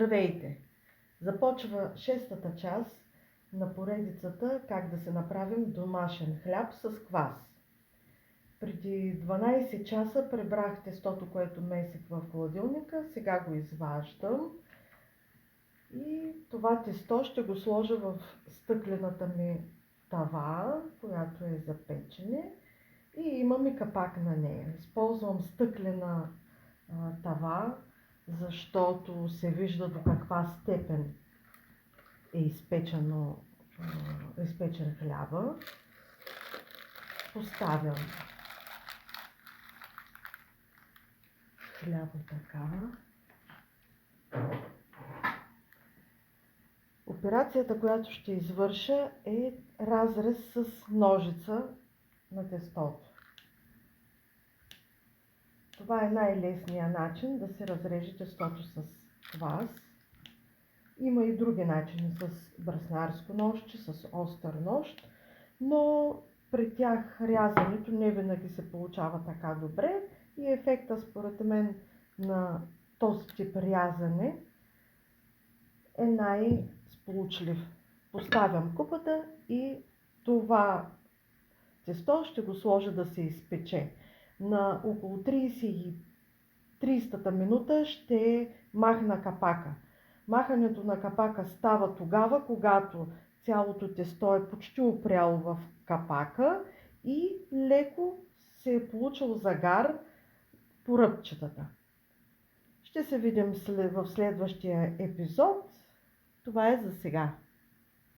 Здравейте! Започва шестата част на поредицата как да се направим домашен хляб с квас. Преди 12 часа пребрах тестото, което месих в хладилника, сега го изваждам и това тесто ще го сложа в стъклената ми тава, която е за печене, и имам и капак на нея. Използвам стъклена тава, защото се вижда до каква степен е изпечен хляба. Поставям хляба така. Операцията, която ще извърша, е разрез с ножица на тестото. Това е най-лесният начин да се разреже тестото с квас. Има и други начини с браснарско ножче, с остър нож, но при тях рязането не винаги се получава така добре и ефекта според мен на този тип рязане е най-сполучлив. Поставям купата и това тесто ще го сложа да се изпече. На около 30-та минута ще махна капака. Махането на капака става тогава, когато цялото тесто е почти опряло в капака и леко се е получил загар по ръбчетата. Ще се видим в следващия епизод. Това е за сега.